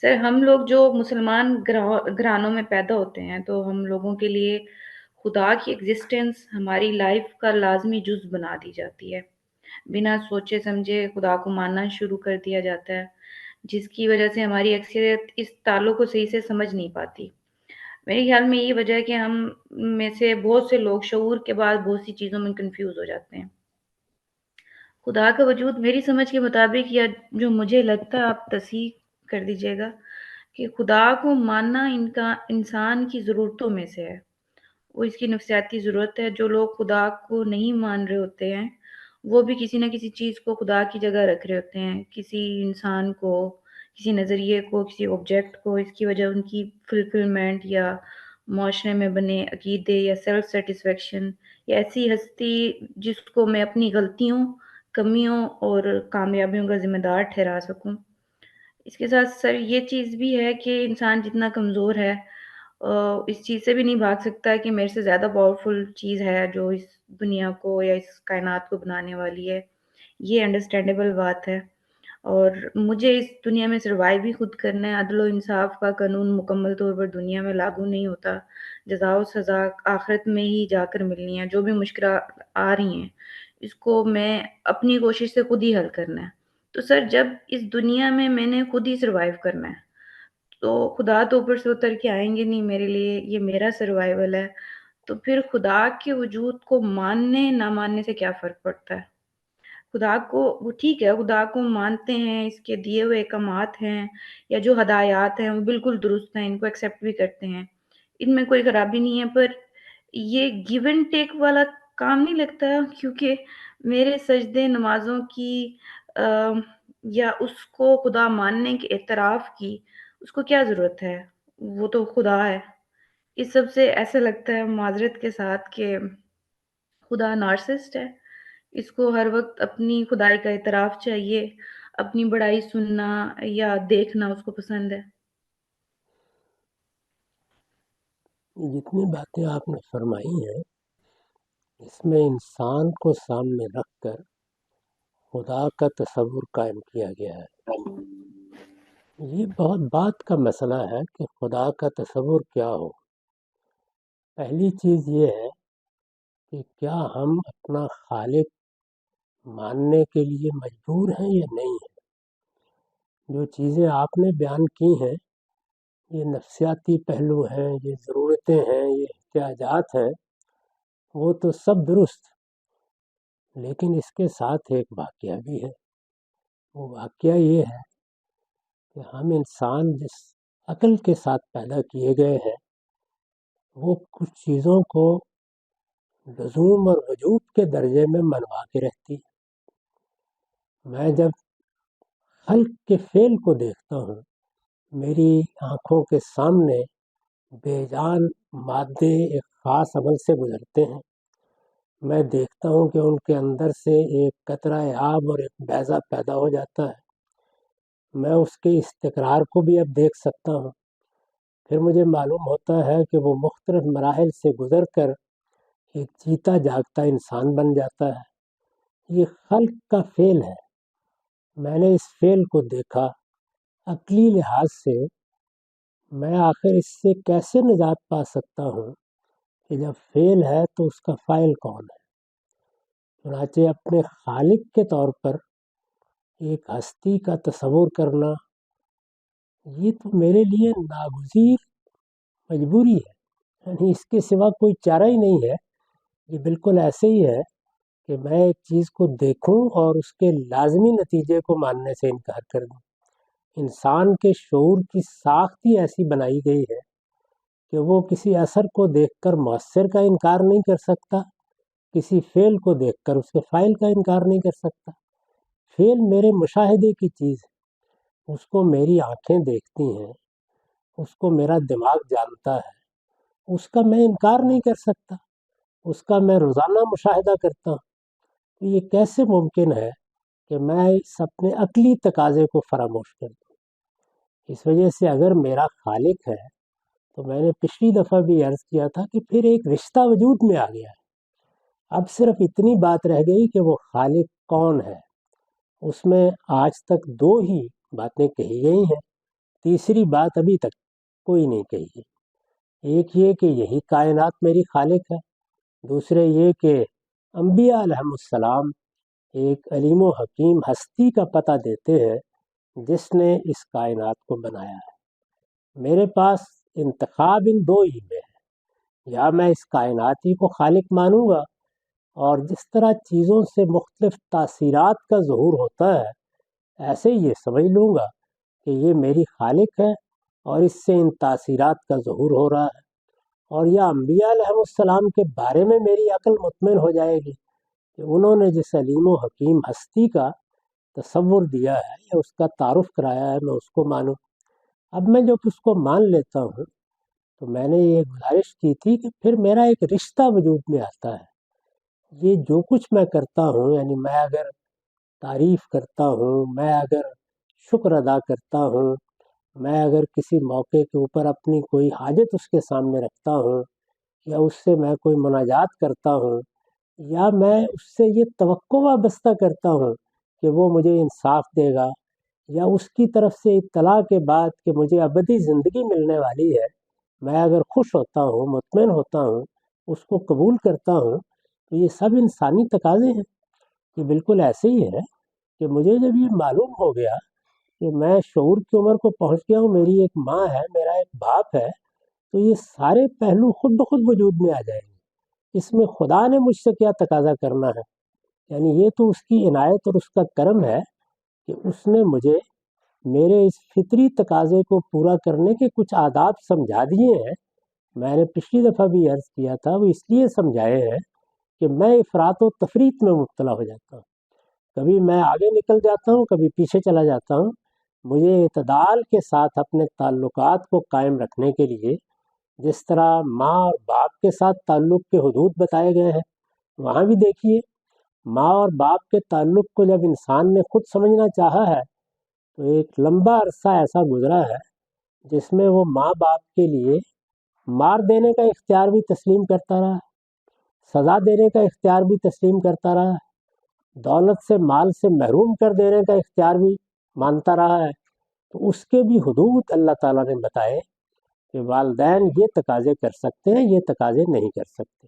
سر ہم لوگ جو مسلمان گھرانوں میں پیدا ہوتے ہیں تو ہم لوگوں کے لیے خدا کی ایگزسٹنس ہماری لائف کا لازمی جز بنا دی جاتی ہے۔ بنا سوچے سمجھے خدا کو ماننا شروع کر دیا جاتا ہے، جس کی وجہ سے ہماری اکثریت اس تعلق کو صحیح سے سمجھ نہیں پاتی۔ میرے خیال میں یہ وجہ ہے کہ ہم میں سے بہت سے لوگ شعور کے بعد بہت سی چیزوں میں کنفیوز ہو جاتے ہیں۔ خدا کا وجود میری سمجھ کے مطابق، یا جو مجھے لگتا ہے آپ تصحیح کر دیجیے گا، کہ خدا کو ماننا انسان کی ضرورتوں میں سے ہے۔ وہ اس کی نفسیاتی ضرورت ہے۔ جو لوگ خدا کو نہیں مان رہے ہوتے ہیں وہ بھی کسی نہ کسی چیز کو خدا کی جگہ رکھ رہے ہوتے ہیں، کسی انسان کو، کسی نظریے کو، کسی آبجیکٹ کو۔ اس کی وجہ ان کی فلفلمنٹ یا معاشرے میں بنے عقیدے یا سیلف سیٹسفیکشن یا ایسی ہستی جس کو میں اپنی غلطیوں، کمیوں اور کامیابیوں کا ذمہ دار ٹھہرا سکوں۔ اس کے ساتھ سر یہ چیز بھی ہے کہ انسان جتنا کمزور ہے اس چیز سے بھی نہیں بھاگ سکتا کہ میرے سے زیادہ پاورفل چیز ہے جو اس دنیا کو یا اس کائنات کو بنانے والی ہے۔ یہ انڈرسٹینڈیبل بات ہے، اور مجھے اس دنیا میں سروائیو بھی خود کرنا ہے۔ عدل و انصاف کا قانون مکمل طور پر دنیا میں لاگو نہیں ہوتا۔ جزا و سزا آخرت میں ہی جا کر ملنی ہے۔ جو بھی مشکلات آ رہی ہیں اس کو میں اپنی کوشش سے خود ہی حل کرنا ہے۔ تو سر جب اس دنیا میں نے خود ہی سروائیو کرنا ہے تو خدا تو اوپر سے اتر کے آئیں گے نہیں میرے لیے، یہ میرا سروائیول ہے۔ تو پھر خدا کے وجود کو ماننے نہ ماننے سے کیا فرق پڑتا ہے؟ خدا کو وہ ٹھیک ہے، خدا کو مانتے ہیں، اس کے دیے ہوئے احکامات ہیں یا جو ہدایات ہیں وہ بالکل درست ہیں، ان کو ایکسیپٹ بھی کرتے ہیں، ان میں کوئی خرابی نہیں ہے۔ پر یہ گیو اینڈ ٹیک والا کام نہیں لگتا، کیونکہ میرے سجدے نمازوں کی یا اس کو خدا ماننے کے اعتراف کی اس کو کیا ضرورت ہے؟ وہ تو خدا ہے۔ اس سب سے ایسا لگتا ہے معذرت کے ساتھ کہ خدا نارسسٹ ہے۔ اس کو ہر وقت اپنی خدائی کا اعتراف چاہیے، اپنی بڑائی سننا یا دیکھنا اس کو پسند ہے۔ جتنی باتیں آپ نے فرمائی ہیں اس میں انسان کو سامنے رکھ کر خدا کا تصور قائم کیا گیا ہے۔ یہ بہت بات کا مسئلہ ہے کہ خدا کا تصور کیا ہو۔ پہلی چیز یہ ہے کہ کیا ہم اپنا خالق ماننے کے لیے مجبور ہیں یا نہیں ہیں۔ جو چیزیں آپ نے بیان کی ہیں یہ نفسیاتی پہلو ہیں، یہ ضرورتیں ہیں، یہ احتیاجات ہیں، وہ تو سب درست، لیکن اس کے ساتھ ایک واقعہ بھی ہے۔ وہ واقعہ یہ ہے کہ ہم انسان جس عقل کے ساتھ پیدا کیے گئے ہیں وہ کچھ چیزوں کو لزوم اور وجوب کے درجے میں منوا کے رہتی ہے۔ میں جب خلق کے فعل کو دیکھتا ہوں، میری آنکھوں کے سامنے بے جان مادے ایک خاص عمل سے گزرتے ہیں۔ میں دیکھتا ہوں کہ ان کے اندر سے ایک قطرہ آب اور ایک بیضہ پیدا ہو جاتا ہے۔ میں اس کے استقرار کو بھی اب دیکھ سکتا ہوں۔ پھر مجھے معلوم ہوتا ہے کہ وہ مختلف مراحل سے گزر کر ایک جیتا جاگتا انسان بن جاتا ہے۔ یہ خلق کا فعل ہے۔ میں نے اس فعل کو دیکھا عقلی لحاظ سے، میں آخر اس سے کیسے نجات پا سکتا ہوں کہ جب فعل ہے تو اس کا فاعل کون ہے؟ چنانچہ اپنے خالق کے طور پر ایک ہستی کا تصور کرنا یہ تو میرے لیے ناگزیر مجبوری ہے، یعنی اس کے سوا کوئی چارہ ہی نہیں ہے۔ یہ بالکل ایسے ہی ہے کہ میں ایک چیز کو دیکھوں اور اس کے لازمی نتیجے کو ماننے سے انکار کر دوں۔ انسان کے شعور کی ساخت ہی ایسی بنائی گئی ہے کہ وہ کسی اثر کو دیکھ کر مؤثر کا انکار نہیں کر سکتا، کسی فعل کو دیکھ کر اس کے فاعل کا انکار نہیں کر سکتا۔ فعل میرے مشاہدے کی چیز ہے، اس کو میری آنکھیں دیکھتی ہیں، اس کو میرا دماغ جانتا ہے، اس کا میں انکار نہیں کر سکتا، اس کا میں روزانہ مشاہدہ کرتا ہوں۔ یہ کیسے ممکن ہے کہ میں اس اپنے عقلی تقاضے کو فراموش کر دوں؟ اس وجہ سے اگر میرا خالق ہے تو میں نے پچھلی دفعہ بھی عرض کیا تھا کہ پھر ایک رشتہ وجود میں آ گیا ہے۔ اب صرف اتنی بات رہ گئی کہ وہ خالق کون ہے۔ اس میں آج تک دو ہی باتیں کہی گئی ہیں۔ تیسری بات ابھی تک کوئی نہیں کہی ہے۔ ایک یہ کہ یہی کائنات میری خالق ہے، دوسرے یہ کہ انبیاء علیہم السلام ایک علیم و حکیم ہستی کا پتہ دیتے ہیں جس نے اس کائنات کو بنایا ہے۔ میرے پاس انتخاب ان دو ہی میں ہے، یا میں اس کائناتی کو خالق مانوں گا اور جس طرح چیزوں سے مختلف تاثیرات کا ظہور ہوتا ہے ایسے ہی یہ سمجھ لوں گا کہ یہ میری خالق ہے اور اس سے ان تاثیرات کا ظہور ہو رہا ہے، اور یا انبیاء علیہ السلام کے بارے میں میری عقل مطمئن ہو جائے گی کہ انہوں نے جس علیم و حکیم ہستی کا تصور دیا ہے یا اس کا تعارف کرایا ہے میں اس کو مانوں۔ اب میں جب اس کو مان لیتا ہوں تو میں نے یہ گزارش کی تھی کہ پھر میرا ایک رشتہ وجود میں آتا ہے۔ یہ جو کچھ میں کرتا ہوں، یعنی میں اگر تعریف کرتا ہوں، میں اگر شکر ادا کرتا ہوں، میں اگر کسی موقع کے اوپر اپنی کوئی حاجت اس کے سامنے رکھتا ہوں، یا اس سے میں کوئی مناجات کرتا ہوں، یا میں اس سے یہ توقع وابستہ کرتا ہوں کہ وہ مجھے انصاف دے گا، یا اس کی طرف سے اطلاع کے بعد کہ مجھے ابدی زندگی ملنے والی ہے، میں اگر خوش ہوتا ہوں، مطمئن ہوتا ہوں، اس کو قبول کرتا ہوں، تو یہ سب انسانی تقاضے ہیں۔ یہ بالکل ایسے ہی ہے کہ مجھے جب یہ معلوم ہو گیا کہ میں شعور کی عمر کو پہنچ گیا ہوں، میری ایک ماں ہے، میرا ایک باپ ہے، تو یہ سارے پہلو خود بخود وجود میں آ جائیں گے۔ اس میں خدا نے مجھ سے کیا تقاضا کرنا ہے، یعنی یہ تو اس کی عنایت اور اس کا کرم ہے کہ اس نے مجھے میرے اس فطری تقاضے کو پورا کرنے کے کچھ آداب سمجھا دیے ہیں۔ میں نے پچھلی دفعہ بھی عرض کیا تھا، وہ اس لیے سمجھائے ہیں کہ میں افراط و تفریط میں مبتلا ہو جاتا ہوں، کبھی میں آگے نکل جاتا ہوں، کبھی پیچھے چلا جاتا ہوں۔ مجھے اعتدال کے ساتھ اپنے تعلقات کو قائم رکھنے کے لیے جس طرح ماں اور باپ کے ساتھ تعلق کے حدود بتائے گئے ہیں، وہاں بھی دیکھیے ماں اور باپ کے تعلق کو جب انسان نے خود سمجھنا چاہا ہے تو ایک لمبا عرصہ ایسا گزرا ہے جس میں وہ ماں باپ کے لیے مار دینے کا اختیار بھی تسلیم کرتا رہا، سزا دینے کا اختیار بھی تسلیم کرتا رہا، دولت سے مال سے محروم کر دینے کا اختیار بھی مانتا رہا ہے۔ تو اس کے بھی حدود اللہ تعالیٰ نے بتائے کہ والدین یہ تقاضے کر سکتے ہیں، یہ تقاضے نہیں کر سکتے۔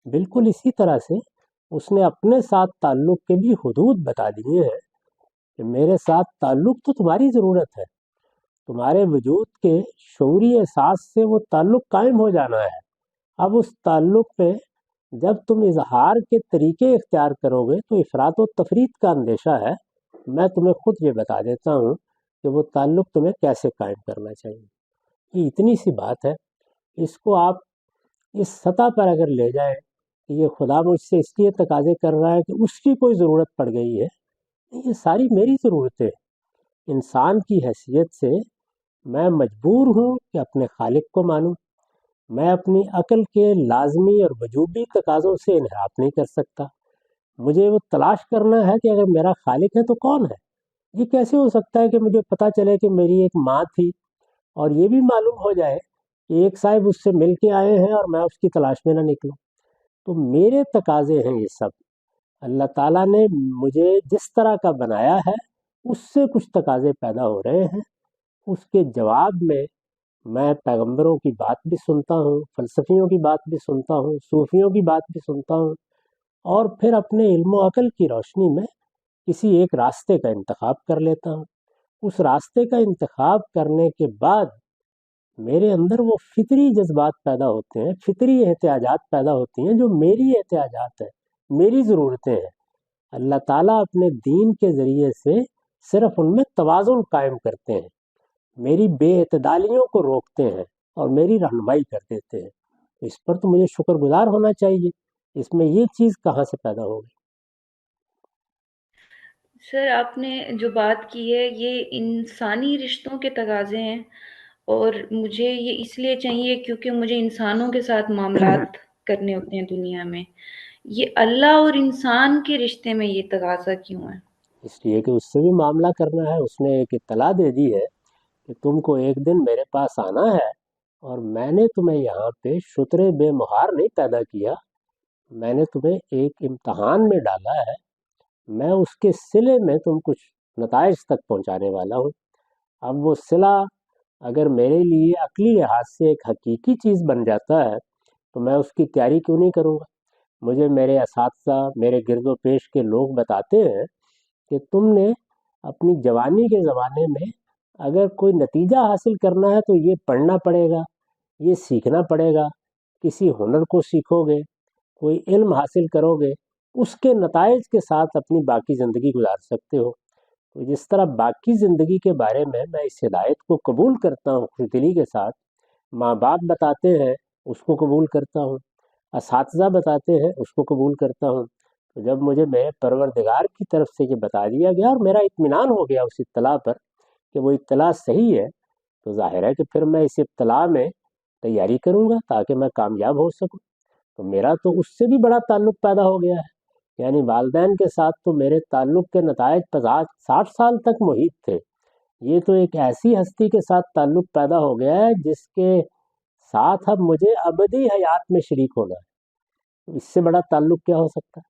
بالکل اسی طرح سے اس نے اپنے ساتھ تعلق کے بھی حدود بتا دیے ہیں کہ میرے ساتھ تعلق تو تمہاری ضرورت ہے، تمہارے وجود کے شعوری احساس سے وہ تعلق قائم ہو جانا ہے۔ اب اس تعلق پہ جب تم اظہار کے طریقے اختیار کرو گے تو افراط و تفریط کا اندیشہ ہے۔ میں تمہیں خود یہ بتا دیتا ہوں کہ وہ تعلق تمہیں کیسے قائم کرنا چاہیے۔ یہ اتنی سی بات ہے، اس کو آپ اس سطح پر اگر لے جائیں کہ یہ خدا مجھ سے اس لیے تقاضے کر رہا ہے کہ اس کی کوئی ضرورت پڑ گئی ہے، یہ ساری میری ضرورتیں انسان کی حیثیت سے میں مجبور ہوں کہ اپنے خالق کو مانوں۔ میں اپنی عقل کے لازمی اور وجوبی تقاضوں سے انحراف نہیں کر سکتا۔ مجھے وہ تلاش کرنا ہے کہ اگر میرا خالق ہے تو کون ہے۔ یہ کیسے ہو سکتا ہے کہ مجھے پتہ چلے کہ میری ایک ماں تھی اور یہ بھی معلوم ہو جائے کہ ایک صاحب اس سے مل کے آئے ہیں اور میں اس کی تلاش میں نہ نکلوں۔ تو میرے تقاضے ہیں یہ سب۔ اللہ تعالیٰ نے مجھے جس طرح کا بنایا ہے اس سے کچھ تقاضے پیدا ہو رہے ہیں، اس کے جواب میں پیغمبروں کی بات بھی سنتا ہوں، فلسفیوں کی بات بھی سنتا ہوں، صوفیوں کی بات بھی سنتا ہوں، اور پھر اپنے علم و عقل کی روشنی میں کسی ایک راستے کا انتخاب کر لیتا ہوں۔ اس راستے کا انتخاب کرنے کے بعد میرے اندر وہ فطری جذبات پیدا ہوتے ہیں، فطری احتیاجات پیدا ہوتی ہیں جو میری احتیاجات ہیں، میری ضرورتیں ہیں۔ اللہ تعالیٰ اپنے دین کے ذریعے سے صرف ان میں توازن قائم کرتے ہیں، میری بے اعتدالیوں کو روکتے ہیں اور میری رہنمائی کر دیتے ہیں۔ اس پر تو مجھے شکر گزار ہونا چاہیے۔ اس میں یہ چیز کہاں سے پیدا ہوگی؟ سر آپ نے جو بات کی ہے یہ انسانی رشتوں کے تقاضے ہیں، اور مجھے یہ اس لیے چاہیے کیونکہ مجھے انسانوں کے ساتھ معاملات کرنے ہوتے ہیں دنیا میں۔ یہ اللہ اور انسان کے رشتے میں یہ تقاضا کیوں ہے؟ اس لیے کہ اس سے بھی معاملہ کرنا ہے۔ اس نے ایک اطلاع دے دی ہے کہ تم کو ایک دن میرے پاس آنا ہے، اور میں نے تمہیں یہاں پہ شتر بے مہار نہیں پیدا کیا، میں نے تمہیں ایک امتحان میں ڈالا ہے، میں اس کے صلے میں تم کچھ نتائج تک پہنچانے والا ہوں۔ اب وہ صلہ اگر میرے لیے عقلی لحاظ سے ایک حقیقی چیز بن جاتا ہے تو میں اس کی تیاری کیوں نہیں کروں گا؟ مجھے میرے اساتذہ، میرے گرد و پیش کے لوگ بتاتے ہیں کہ تم نے اپنی جوانی کے زمانے میں اگر کوئی نتیجہ حاصل کرنا ہے تو یہ پڑھنا پڑے گا، یہ سیکھنا پڑے گا، کسی ہنر کو سیکھو گے، کوئی علم حاصل کرو گے، اس کے نتائج کے ساتھ اپنی باقی زندگی گزار سکتے ہو۔ تو جس طرح باقی زندگی کے بارے میں اس ہدایت کو قبول کرتا ہوں خوش دلی کے ساتھ، ماں باپ بتاتے ہیں اس کو قبول کرتا ہوں، اساتذہ بتاتے ہیں اس کو قبول کرتا ہوں، تو جب مجھے میرے پروردگار کی طرف سے یہ بتا دیا گیا اور میرا اطمینان ہو گیا اس اطلاع پر کہ وہ اطلاع صحیح ہے، تو ظاہر ہے کہ پھر میں اس اطلاع میں تیاری کروں گا تاکہ میں کامیاب ہو سکوں۔ تو میرا تو اس سے بھی بڑا تعلق پیدا ہو گیا ہے، یعنی والدین کے ساتھ تو میرے تعلق کے نتائج 50-60 سال تک محیط تھے، یہ تو ایک ایسی ہستی کے ساتھ تعلق پیدا ہو گیا ہے جس کے ساتھ اب مجھے ابدی حیات میں شریک ہونا ہے۔ اس سے بڑا تعلق کیا ہو سکتا ہے؟